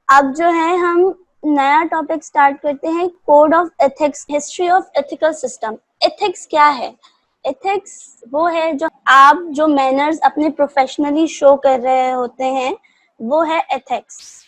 अब जो है हम नया टॉपिक स्टार्ट करते हैं, code of ethics, history of ethical system. Ethics क्या है? एथिक्स वो है जो आप जो मैनर्स अपने प्रोफेशनली शो कर रहे होते हैं, वो है एथिक्स।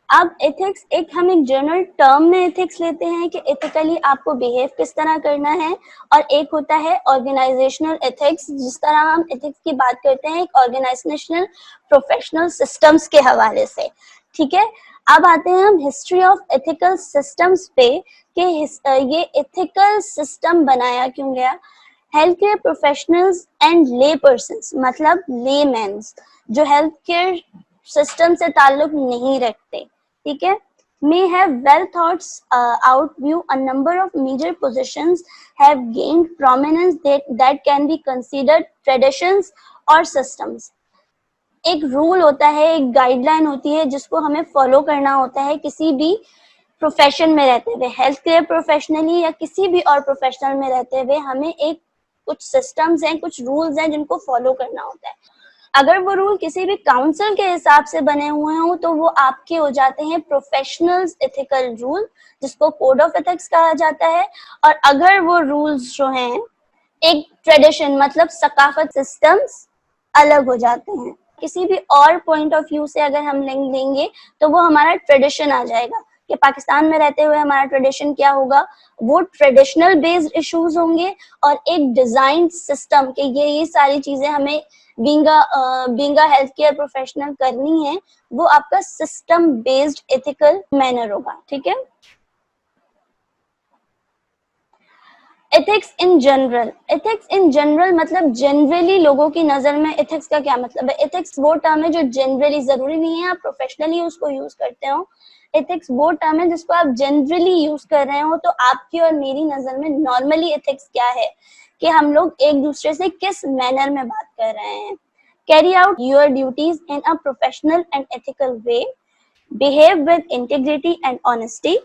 अब एथिक्स हम एक जनरल टर्म में एथिक्स लेते हैं कि एथिकली आपको बिहेव किस तरह करना है, और एक होता है ऑर्गेनाइजेशनल एथिक्स, जिस तरह हम एथिक्स की बात करते हैं एक ऑर्गेनाइजेशनल प्रोफेशनल सिस्टम्स के हवाले से। ठीक है, अब आते हैं हम हिस्ट्री ऑफ एथिकल सिस्टम्स पे कि ये एथिकल सिस्टम बनाया क्यों गया। हेल्थ केयर प्रोफेशनल्स एंड ले पर्सन्स, मतलब लेमैन्स, जो हेल्थ केयर सिस्टम से ताल्लुक नहीं रखते, ठीक है, may have well thought out view. A number of major positions have gained prominence that can be considered traditions or systems. एक रूल होता है, एक गाइडलाइन होती है जिसको हमें फॉलो करना होता है किसी भी प्रोफेशन में रहते हुए, हेल्थ केयर प्रोफेशनली या किसी भी और प्रोफेशनल में रहते हुए हमें एक कुछ सिस्टम्स हैं, कुछ रूल्स हैं जिनको फॉलो करना होता है। अगर वो रूल किसी भी काउंसिल के हिसाब से बने हुए हों तो वो आपके हो जाते हैं प्रोफेशनल्स एथिकल रूल, जिसको कोड ऑफ एथिक्स कहा जाता है। और अगर वो रूल्स जो हैं एक ट्रेडिशन मतलब सकाफत सिस्टम्स अलग हो जाते हैं। किसी भी और पॉइंट ऑफ व्यू से अगर हम लेंगे तो वो हमारा ट्रेडिशन आ जाएगा कि पाकिस्तान में रहते हुए हमारा ट्रेडिशन क्या होगा, वो ट्रेडिशनल बेस्ड इश्यूज होंगे और एक डिजाइन सिस्टम के ये सारी चीजें हमें being a health care professional करनी है, वो आपका सिस्टम बेस्ड एथिकल मैनर होगा। ठीक है, ethics in general, ethics in general मतलब जनरली लोगों की नजर में एथिक्स का क्या मतलब है। एथिक्स वो टर्म है जो जनरली, जरूरी नहीं है आप प्रोफेशनली उसको यूज करते हो, एथिक्स वो टर्म है जिसको आप जनरली यूज कर रहे हो। तो आपकी और मेरी नजर में नॉर्मली एथिक्स क्या है कि हम लोग एक दूसरे से किस मैनर में बात कर रहे हैं। Carry out your duties in a professional and ethical way, behave with integrity and honesty.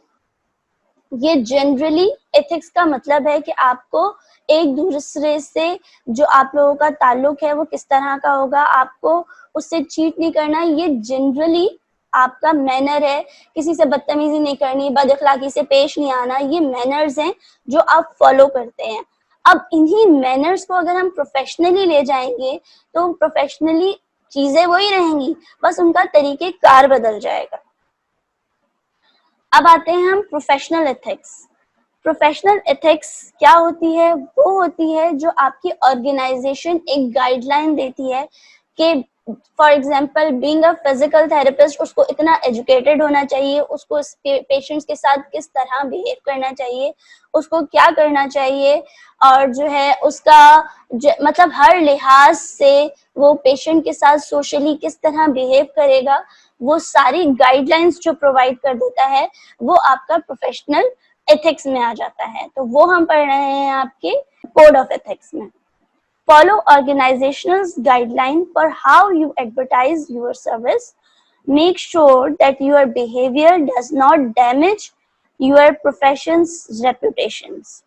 ये जनरली एथिक्स का मतलब है कि आपको एक दूसरे से जो आप लोगों का ताल्लुक है वो किस तरह का होगा, आपको उससे चीट नहीं करना, ये जनरली आपका मैनर है। किसी से बदतमीजी नहीं करनी, बदअखलाकी से पेश नहीं आना, ये मैनर्स हैं जो आप फॉलो करते हैं। अब इन्हीं मैनर्स को अगर हम प्रोफेशनली ले जाएंगे तो प्रोफेशनली चीजें वही रहेंगी, बस उनका तरीके कार बदल जाएगा। अब आते हैं हम प्रोफेशनल एथिक्स। प्रोफेशनल एथिक्स क्या होती है? वो होती है जो आपकी ऑर्गेनाइजेशन एक गाइडलाइन देती है कि for example being a physical therapist, उसको इतना एजुकेटेड होना चाहिए, उसको पेशेंट्स के साथ किस तरह बिहेव करना चाहिए, उसको क्या करना चाहिए, और जो है उसका मतलब हर लिहाज से वो पेशेंट के साथ सोशली किस तरह बिहेव करेगा, वो सारी गाइडलाइंस जो प्रोवाइड कर देता है वो आपका प्रोफेशनल एथिक्स में आ जाता है। तो वो हम पढ़ रहे हैं आपके कोड ऑफ एथिक्स में। Follow organisational guideline for how you advertise your service, make sure that your behaviour does not damage your professions reputations.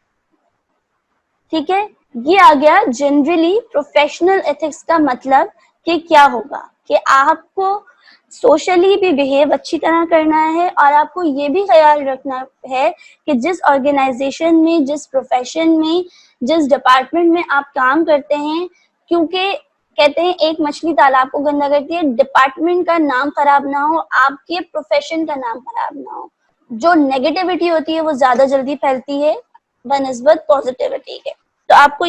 ठीक है, ये आ गया जनरली प्रोफेशनल एथिक्स का मतलब कि क्या होगा कि आपको सोशली भी बिहेव अच्छी तरह करना है और आपको ये भी ख्याल रखना है कि जिस ऑर्गेनाइजेशन में, जिस प्रोफेशन में, जिस डिपार्टमेंट में आप काम करते हैं, क्योंकि कहते हैं एक मछली तालाब को गंदा करती है, डिपार्टमेंट का नाम खराब ना हो, आपके प्रोफेशन का नाम खराब ना हो। जो नेगेटिविटी होती है वो ज्यादा जल्दी फैलती है बनस्बत पॉजिटिविटी के। तो आपको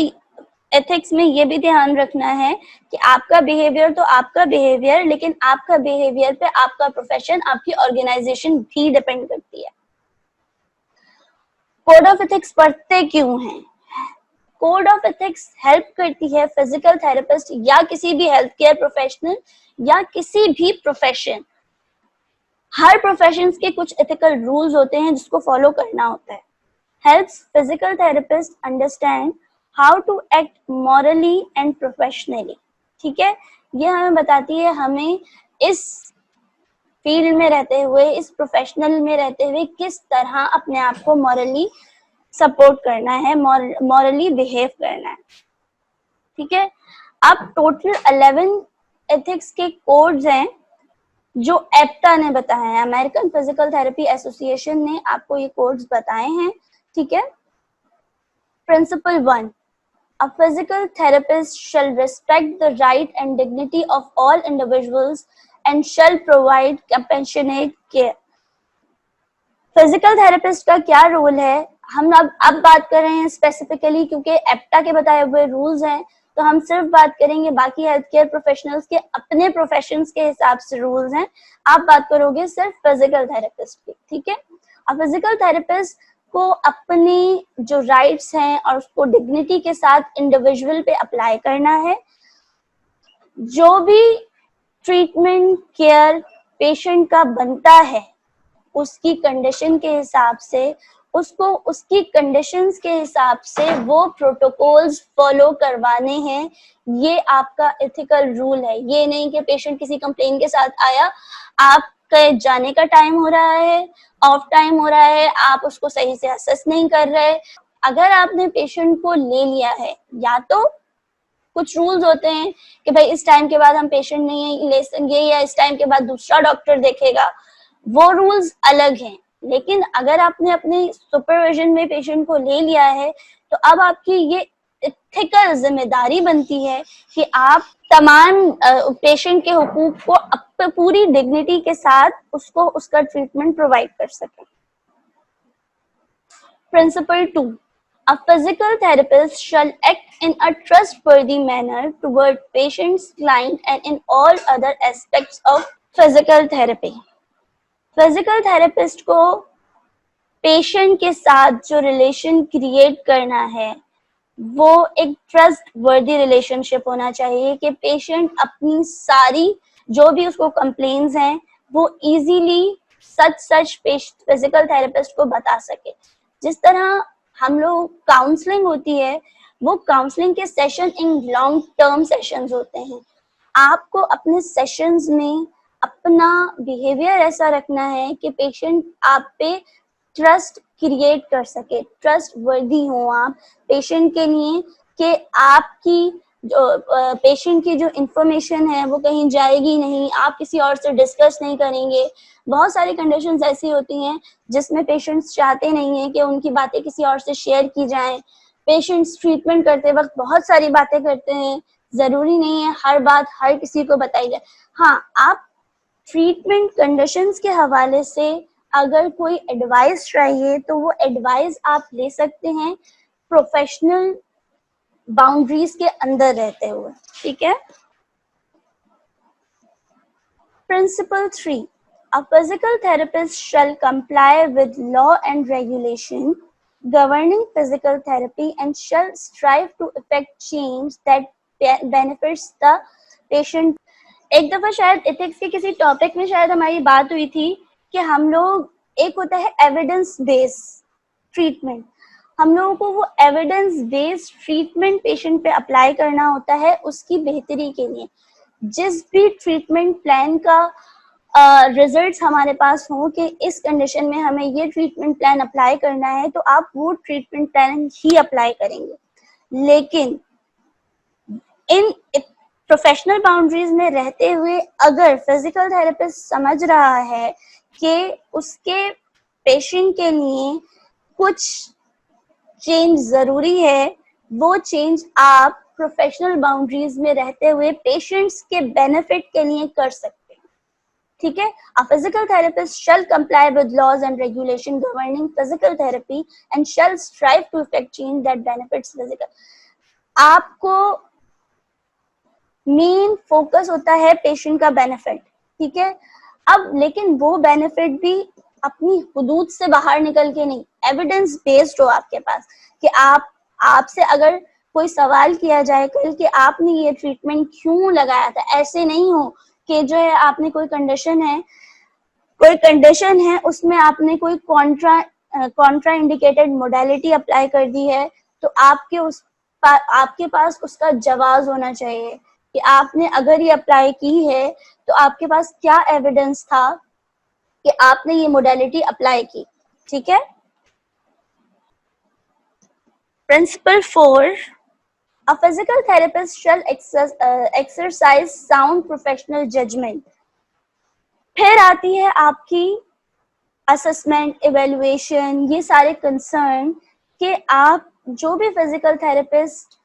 एथिक्स में ये भी ध्यान रखना है कि आपका बिहेवियर तो आपका बिहेवियर, लेकिन आपका बिहेवियर पे आपका प्रोफेशन, आपकी ऑर्गेनाइजेशन भी डिपेंड करती है। कोड ऑफ एथिक्स पढ़ते क्यों हैं? कोड ऑफ एथिक्स हेल्प करती है फिजिकल थेरेपिस्ट या किसी भी हेल्थ केयर प्रोफेशनल या किसी भी प्रोफेशन, हर प्रोफेशन के कुछ एथिकल रूल्स होते हैं जिसको फॉलो करना होता है। Helps physical therapist understand how to act morally and professionally. ठीक है, ये हमें बताती है हमें इस फील्ड में रहते हुए, इस प्रोफेशनल में रहते हुए किस तरह अपने आप को मॉरली सपोर्ट करना है, मॉरली बिहेव करना है। ठीक है, अब टोटल 11 एथिक्स के कोड्स हैं जो एप्टा ने बताया है, अमेरिकन फिजिकल थेरेपी एसोसिएशन ने आपको ये कोड्स बताए हैं, ठीक है। Principle 1, a physical therapist shall respect the right and dignity of all individuals and shall provide compassionate care. Physical therapist का क्या रोल है, हम अब बात कर रहे हैं स्पेसिफिकली, क्योंकि एप्टा के बताए हुए रूल्स हैं, तो हम सिर्फ बात करेंगे, बाकी हेल्थ केयर प्रोफेशनल्स के अपने प्रोफेशंस के हिसाब से रूल्स हैं, आप बात करोगे सिर्फ फिजिकल थेरेपिस्ट की, ठीक है। अब फिजिकल थेरेपिस्ट को अपनी जो राइट्स हैं और उसको डिग्निटी के साथ इंडिविजुअल पे अप्लाई करना है। जो भी ट्रीटमेंट केयर पेशेंट का बनता है उसकी कंडीशन के हिसाब से, उसको उसकी कंडीशंस के हिसाब से वो प्रोटोकॉल्स फॉलो करवाने हैं। ये आपका एथिकल रूल है। ये नहीं कि पेशेंट किसी कंप्लेन के साथ आया, आपके जाने का टाइम हो रहा है, ऑफ टाइम हो रहा है, आप उसको सही से असेस नहीं कर रहे। अगर आपने पेशेंट को ले लिया है, या तो कुछ रूल्स होते हैं कि भाई इस टाइम के बाद हम पेशेंट नहीं ले सकेंगे, या इस टाइम के बाद दूसरा डॉक्टर देखेगा, वो रूल्स अलग हैं। लेकिन अगर आपने अपने सुपरविजन में पेशेंट को ले लिया है, तो अब आपकी ये एथिकल जिम्मेदारी बनती है कि आप तमाम पेशेंट के हुकूक को पूरी डिग्निटी के साथ उसको उसका ट्रीटमेंट प्रोवाइड कर सकें। Principle 2, a physical therapist shall act in a trustworthy manner toward patient's client and in all other aspects of physical therapy. Physical therapist को पेशेंट के साथ जो रिलेशन क्रिएट करना है वो एक ट्रस्ट वर्दी रिलेशनशिप होना चाहिए कि पेशेंट अपनी सारी जो भी उसको कंप्लेन्स हैं वो इजीली सच फिजिकल थेरेपिस्ट को बता सके। जिस तरह हम लोग काउंसलिंग होती है, वो काउंसलिंग के session in long term sessions होते हैं। आपको अपने सेशंस में अपना बिहेवियर ऐसा रखना है कि पेशेंट आप पे ट्रस्ट क्रिएट कर सके, ट्रस्ट वर्दी हो आप पेशेंट के लिए, कि आपकी जो पेशेंट की जो इंफॉर्मेशन है वो कहीं जाएगी नहीं, आप किसी और से डिस्कस नहीं करेंगे। बहुत सारी कंडीशंस ऐसी होती हैं जिसमें पेशेंट्स चाहते नहीं हैं कि उनकी बातें किसी और से शेयर की जाएं। पेशेंट्स ट्रीटमेंट करते वक्त बहुत सारी बातें करते हैं, जरूरी नहीं है हर बात हर किसी को बताई जाए। हाँ, आप ट्रीटमेंट कंडीशंस के हवाले से अगर कोई एडवाइस चाहिए तो वो एडवाइस आप ले सकते हैं प्रोफेशनल बाउंड्रीज के अंदर रहते हुए, ठीक है। Principle 3, a physical therapist shall comply with law and regulation governing physical therapy and shall strive to effect change that benefits the patient. एक दफा शायद एथिक्स के किसी टॉपिक में शायद हमारी बात हुई थी कि हम लोग, एक होता है एविडेंस बेस्ड ट्रीटमेंट, हम लोगों को वो एविडेंस बेस्ड ट्रीटमेंट पेशेंट पे अप्लाई करना होता है उसकी बेहतरी के लिए। जिस भी ट्रीटमेंट प्लान का रिजल्ट्स हमारे पास हो कि इस कंडीशन में हमें ये ट्रीटमेंट प्लान अप्लाई करना है, तो आप वो ट्रीटमेंट प्लान ही अप्लाई करेंगे। लेकिन इन प्रोफेशनल बाउंड्रीज में रहते हुए अगर फिजिकल थेरेपिस्ट समझ रहा है कि उसके पेशेंट के लिए कुछ चेंज जरूरी है, वो चेंज आप प्रोफेशनल बाउंड्रीज में रहते हुए पेशेंट्स के बेनिफिट के लिए कर सकते हैं, ठीक है। A physical therapist shall comply with laws and regulation governing physical therapy and shall strive to effect change that benefits physical. आपको मेन फोकस होता है पेशेंट का बेनिफिट, ठीक है। अब लेकिन वो बेनिफिट भी अपनी हुदूद से बाहर निकल के नहीं, एविडेंस बेस्ड हो आपके पास, कि आपसे अगर कोई सवाल किया जाए कल कि आपने ये ट्रीटमेंट क्यों लगाया था, ऐसे नहीं हो कि जो है आपने कोई कंडीशन है उसमें आपने कोई कॉन्ट्रा इंडिकेटेड मोडालिटी अप्लाई कर दी है, तो आपके पास उसका जवाब होना चाहिए कि आपने अगर ये अप्लाई की है तो आपके पास क्या एविडेंस था कि आपने ये मोडालिटी अप्लाई की, ठीक है। Principle 4, a physical therapist shall exercise sound professional judgment फिर आती है आपकी असेसमेंट, इवेल्युएशन, ये सारे कंसर्न कि आप जो भी फिजिकल थेरेपिस्ट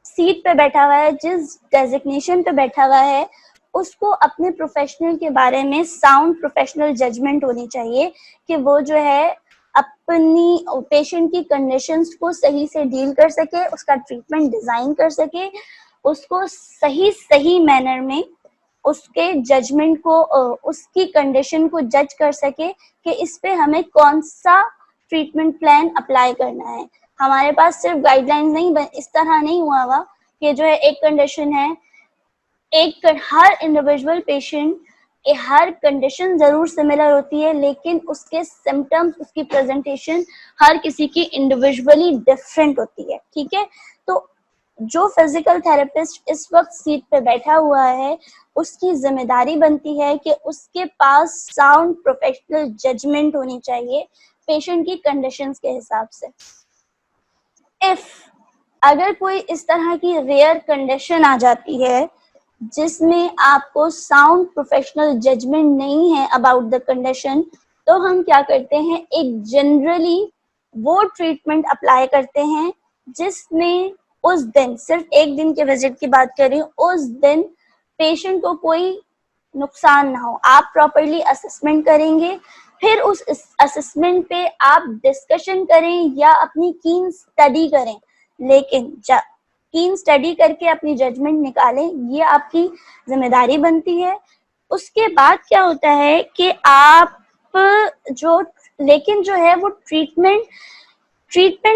सीट पे बैठा हुआ है, जिस डेजिग्नेशन पे बैठा हुआ है, उसको अपने प्रोफेशनल के बारे में साउंड प्रोफेशनल जजमेंट होनी चाहिए कि वो जो है अपनी पेशेंट की कंडीशंस को सही से डील कर सके, उसका ट्रीटमेंट डिजाइन कर सके, उसको सही सही मैनर में उसके जजमेंट को, उसकी कंडीशन को जज कर सके कि इस पे हमें कौन सा ट्रीटमेंट प्लान अप्लाई करना है। हमारे पास सिर्फ गाइडलाइंस नहीं, इस तरह नहीं हुआ हुआ कि जो है एक कंडीशन है, हर इंडिविजुअल पेशेंट, हर कंडीशन जरूर सिमिलर होती है, लेकिन उसके सिम्टम्स, उसकी प्रेजेंटेशन हर किसी की इंडिविजुअली डिफरेंट होती है। ठीक है, तो जो फिजिकल थेरेपिस्ट इस वक्त सीट पे बैठा हुआ है, उसकी जिम्मेदारी बनती है कि उसके पास साउंड प्रोफेशनल जजमेंट होनी चाहिए पेशेंट की कंडीशंस के हिसाब से। इफ अगर कोई इस तरह की रेयर कंडीशन आ जाती है जिसमें आपको साउंड प्रोफेशनल जजमेंट नहीं है अबाउट द कंडीशन, तो हम क्या करते हैं, एक जनरली वो ट्रीटमेंट अप्लाई करते हैं जिसमें उस दिन, सिर्फ एक दिन के विजिट की बात करें, उस दिन पेशेंट को कोई नुकसान ना हो। आप प्रॉपरली असेसमेंट करेंगे, फिर उस असेसमेंट पे आप डिस्कशन करें या अपनी कीन स्टडी करें, लेकिन कीन स्टडी करके अपनी जजमेंट निकालें, ये आपकी जिम्मेदारी बनती है। उसके बाद क्या होता है कि आप जो, लेकिन जो है वो ट्रीटमेंट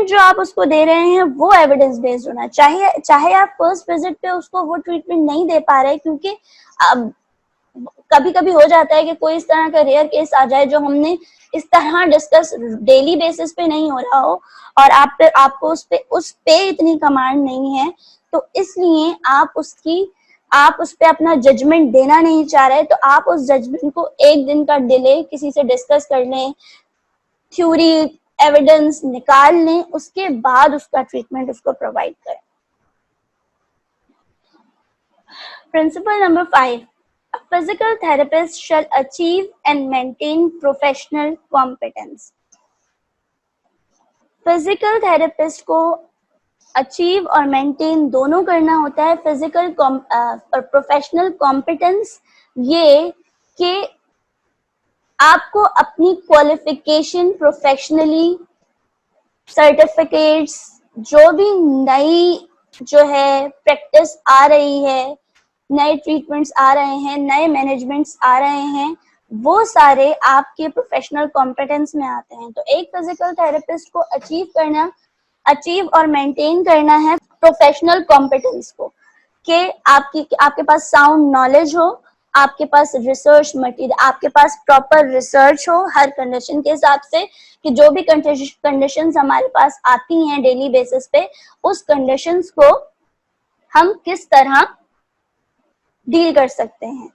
जो आप उसको दे रहे हैं वो एविडेंस बेस्ड होना चाहिए। चाहे आप फर्स्ट विजिट पे उसको वो ट्रीटमेंट नहीं दे पा रहे, क्योंकि अब कभी कभी हो जाता है कि कोई इस तरह का रेयर केस आ जाए जो हमने इस तरह डिस्कस डेली बेसिस पे नहीं हो रहा हो, और आपको उस पे इतनी कमांड नहीं है, तो इसलिए आप उस पे अपना जजमेंट देना नहीं चाह रहे, तो आप उस जजमेंट को एक दिन का डिले किसी से डिस्कस कर लें, थ्योरी एविडेंस निकाल लें, उसके बाद उसका ट्रीटमेंट उसको प्रोवाइड करें। Principle number 5, a physical therapist shall achieve and maintain professional competence. Physical therapist को अचीव और मेंटेन दोनों करना होता है। फिजिकल और प्रोफेशनल कॉम्पिटेंस ये कि आपको अपनी क्वालिफिकेशन, प्रोफेशनली सर्टिफिकेट्स, जो भी नई जो है प्रैक्टिस आ रही है, नए ट्रीटमेंट्स आ रहे हैं, नए मैनेजमेंट्स आ रहे हैं, वो सारे आपके प्रोफेशनल कॉम्पिटेंस में आते हैं। तो एक फिजिकल थेरेपिस्ट को अचीव और मेंटेन करना है प्रोफेशनल कॉम्पिटेंस को, कि आपके पास साउंड नॉलेज हो, आपके पास रिसर्च मटेरियल, आपके पास प्रॉपर रिसर्च हो हर कंडीशन के हिसाब से, कि जो भी कंडीशंस हमारे पास आती हैं डेली बेसिस पे, उस कंडीशंस को हम किस तरह डील कर सकते हैं।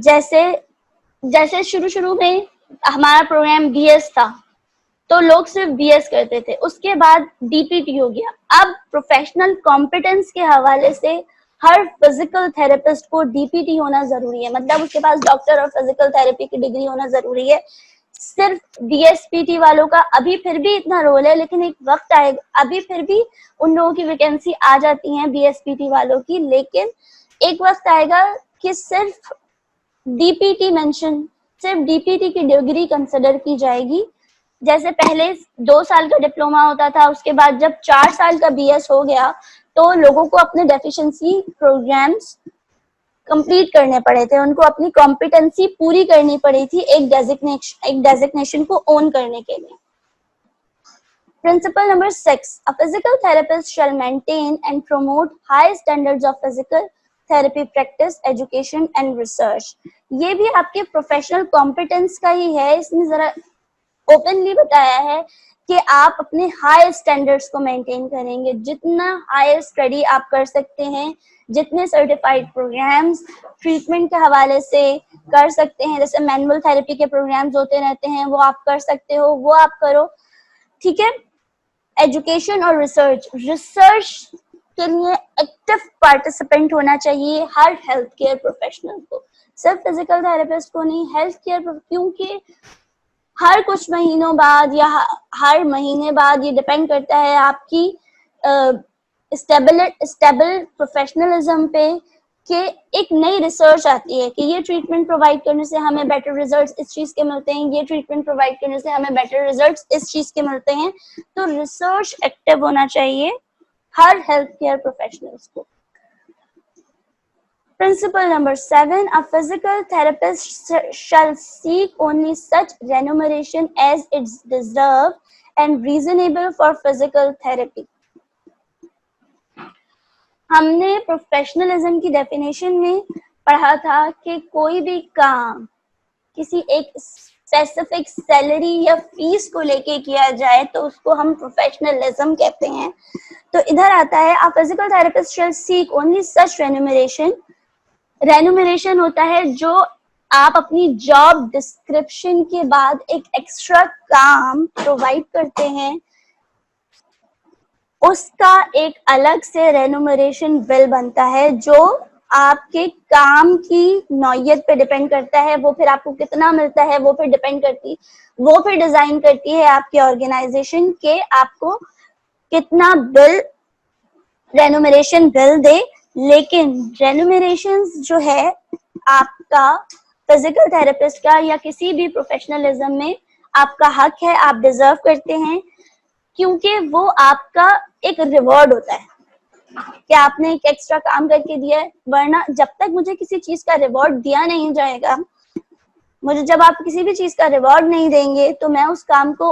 जैसे शुरू में हमारा प्रोग्राम बीएस था, तो लोग सिर्फ बीएस करते थे, उसके बाद डीपीटी हो गया। अब प्रोफेशनल कॉम्पिटेंस के हवाले से हर फिजिकल थेरेपिस्ट को डीपीटी होना जरूरी है, मतलब उसके पास डॉक्टर ऑफ फिजिकल थेरेपी की डिग्री होना जरूरी है। सिर्फ बीएसपीटी वालों का अभी फिर भी इतना रोल है, लेकिन एक वक्त आएगा, अभी फिर भी उन लोगों की वैकेंसी आ जाती है बीएसपीटी वालों की, लेकिन एक वक्त आएगा कि सिर्फ डीपीटी की डिग्री कंसिडर की जाएगी। जैसे पहले 2 साल का डिप्लोमा होता था, उसके बाद जब 4 साल का बीएस हो गया, तो लोगों को अपने डेफिशिएंसी प्रोग्राम्स कंप्लीट करने पड़े थे, उनको अपनी कॉम्पिटेंसी पूरी करनी पड़ी थी एक डेजिग्नेशन को ओन करने के लिए। Principle number 6, a physical therapist shall maintain and promote high standards of physical therapy practice, education and research. ये भी आपके प्रोफेशनल कॉम्पिटेंस का ही है। इसमें जरा ओपनली बताया है कि आप अपने हाई स्टैंडर्ड्स को मेंटेन करेंगे, जितना हाई स्टडी आप कर सकते हैं, जितने सर्टिफाइड प्रोग्राम्स ट्रीटमेंट के हवाले से कर सकते हैं, जैसे मैनुअल थेरेपी के प्रोग्राम्स होते रहते हैं, वो आप कर सकते हो, वो आप करो। ठीक है, एजुकेशन और रिसर्च के लिए एक्टिव पार्टिसिपेंट होना चाहिए हर हेल्थ केयर प्रोफेशनल को, सिर्फ फिजिकल थेरेपिस्ट को नहीं, हेल्थ केयर, क्योंकि हर कुछ महीनों बाद या हर महीने बाद ये डिपेंड करता है आपकी स्टेबल प्रोफेशनलिज्म पे कि एक नई रिसर्च आती है कि ये ट्रीटमेंट प्रोवाइड करने से हमें बेटर रिजल्ट्स इस चीज के मिलते हैं, ये ट्रीटमेंट प्रोवाइड करने से हमें बेटर रिजल्ट्स इस चीज के मिलते हैं। तो रिसर्च एक्टिव होना चाहिए हर हेल्थ केयर प्रोफेशनल्स को। Principle number 7, a physical therapist shall seek only such remuneration as is deserved and reasonable for physical therapy. हमने प्रोफेशनलिज्म की डेफिनेशन में पढ़ा था कि कोई भी काम किसी एक स्पेसिफिक सैलरी या फीस को लेके किया जाए तो उसको हम प्रोफेशनलिज्म कहते हैं। तो इधर आता है, a physical therapist shall seek only such remuneration। Remuneration होता है जो आप अपनी जॉब डिस्क्रिप्शन के बाद एक एक्स्ट्रा काम प्रोवाइड करते हैं, उसका एक अलग से रेन्यूमरेशन बिल बनता है जो आपके काम की नौयत पे डिपेंड करता है। वो फिर आपको कितना मिलता है वो फिर डिजाइन करती है आपकी ऑर्गेनाइजेशन के आपको कितना बिल रेन्यूमरेशन बिल दे। लेकिन रेन्यूमरेशन जो है आपका फिजिकल थेरेपिस्ट का या किसी भी प्रोफेशनलिज्म में आपका हक है, आप डिजर्व करते हैं, क्योंकि वो आपका एक रिवॉर्ड होता है कि आपने एक एक्स्ट्रा काम करके दिया है। वरना जब तक मुझे किसी चीज का रिवॉर्ड दिया नहीं जाएगा, जब आप किसी भी चीज का रिवॉर्ड नहीं देंगे तो मैं उस काम को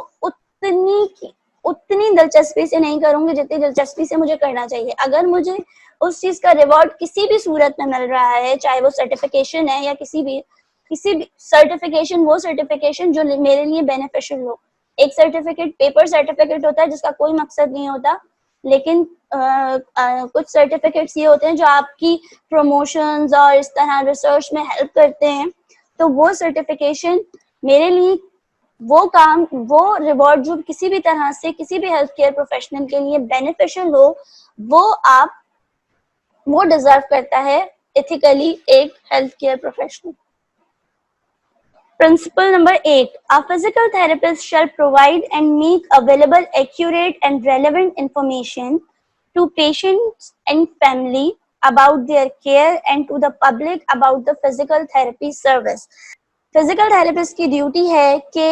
उतनी दिलचस्पी से नहीं करूंगी जितनी दिलचस्पी से मुझे करना चाहिए। अगर मुझे उस चीज का रिवॉर्ड किसी भी सूरत में मिल रहा है, चाहे वो सर्टिफिकेशन है या किसी भी सर्टिफिकेशन, वो सर्टिफिकेशन जो मेरे लिए बेनिफिशियल हो। एक सर्टिफिकेट पेपर सर्टिफिकेट होता है जिसका कोई मकसद नहीं होता, लेकिन कुछ सर्टिफिकेट्स ये होते हैं जो आपकी प्रमोशंस और इस तरह रिसर्च में हेल्प करते हैं। तो वो सर्टिफिकेशन मेरे लिए वो काम, वो रिवॉर्ड जो किसी भी तरह से किसी भी हेल्थ केयर प्रोफेशनल के लिए बेनिफिशियल हो, वो डिजर्व करता है एथिकली एक health care professional. Principle number 8, a physical therapist shall provide and make available accurate and relevant information to patients and family about their care and to the public about the physical therapy service। Physical therapist की duty है कि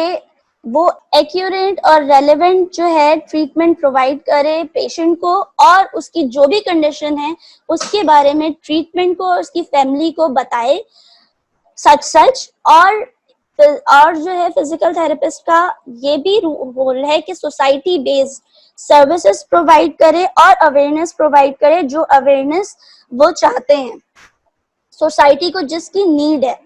वो accurate और relevant जो है treatment provide करे patient को, और उसकी जो भी कंडीशन है उसके बारे में ट्रीटमेंट को और उसकी फैमिली को बताए सच। और जो है फिजिकल थेरेपिस्ट का ये भी रोल है कि सोसाइटी बेस्ड सर्विसेज प्रोवाइड करे और अवेयरनेस प्रोवाइड करे, जो अवेयरनेस वो चाहते हैं सोसाइटी को, जिसकी नीड है।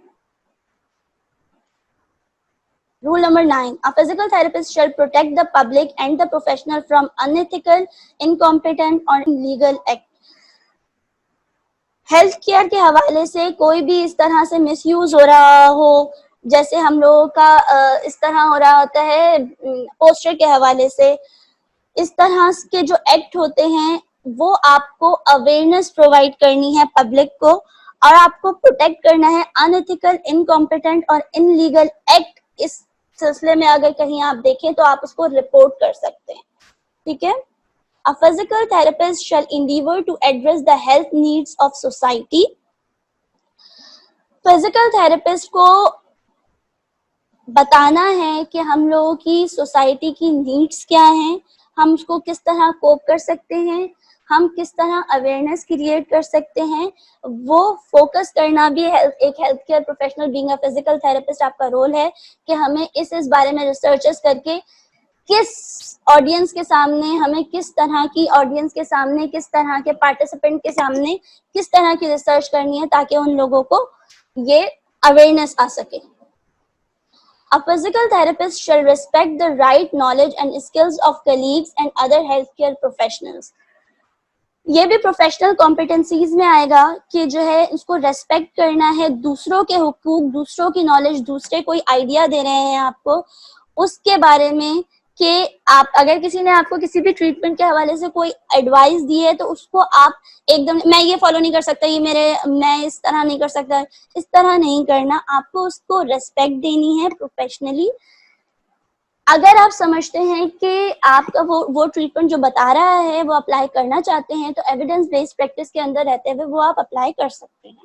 Rule number 9, a physical therapist shall protect the public and the professional from unethical, incompetent or illegal act। Health care के हवाले से कोई भी इस तरह से मिसयूज हो रहा हो, जैसे हम लोगों का इस तरह हो रहा होता है पोस्टर के हवाले से, इस तरह के जो एक्ट होते हैं वो आपको अवेयरनेस प्रोवाइड करनी है पब्लिक को, और आपको प्रोटेक्ट करना है अनएथिकल, इनकॉम्पिटेंट और इनलीगल एक्ट। इस सिलसिले में अगर कहीं आप देखें तो आप उसको रिपोर्ट कर सकते हैं, ठीक है। A physical therapist shall endeavor to address the health needs of society। Physical therapist को बताना है कि हम लोगों की सोसाइटी की नीड्स क्या हैं, हम उसको किस तरह कोप कर सकते हैं, हम किस तरह अवेयरनेस क्रिएट कर सकते हैं। वो फोकस करना भी एक health care professional being a physical therapist आपका रोल है कि हमें इस बारे में रिसर्चेस करके किस ऑडियंस के सामने, हमें किस तरह की ऑडियंस के सामने, किस तरह के पार्टिसिपेंट के सामने किस तरह की रिसर्च करनी है ताकि उन लोगों को ये अवेयरनेस आ सके। A physical therapist shall respect the right knowledge and skills of colleagues and other healthcare professionals। ये भी प्रोफेशनल कॉम्पिटेंसीज में आएगा कि जो है उसको रेस्पेक्ट करना है, दूसरों के हुकूक, दूसरों की नॉलेज, दूसरे कोई आइडिया दे रहे हैं आपको उसके बारे में कि आप अगर किसी ने आपको किसी भी ट्रीटमेंट के हवाले से कोई एडवाइस दी है तो उसको आप एकदम मैं ये फॉलो नहीं कर सकता, मैं इस तरह नहीं कर सकता, इस तरह नहीं करना, आपको उसको रेस्पेक्ट देनी है प्रोफेशनली। अगर आप समझते हैं कि आपका वो ट्रीटमेंट जो बता रहा है वो अप्लाई करना चाहते हैं तो एविडेंस बेस्ड प्रैक्टिस के अंदर रहते हुए वो आप अप्लाई कर सकते हैं।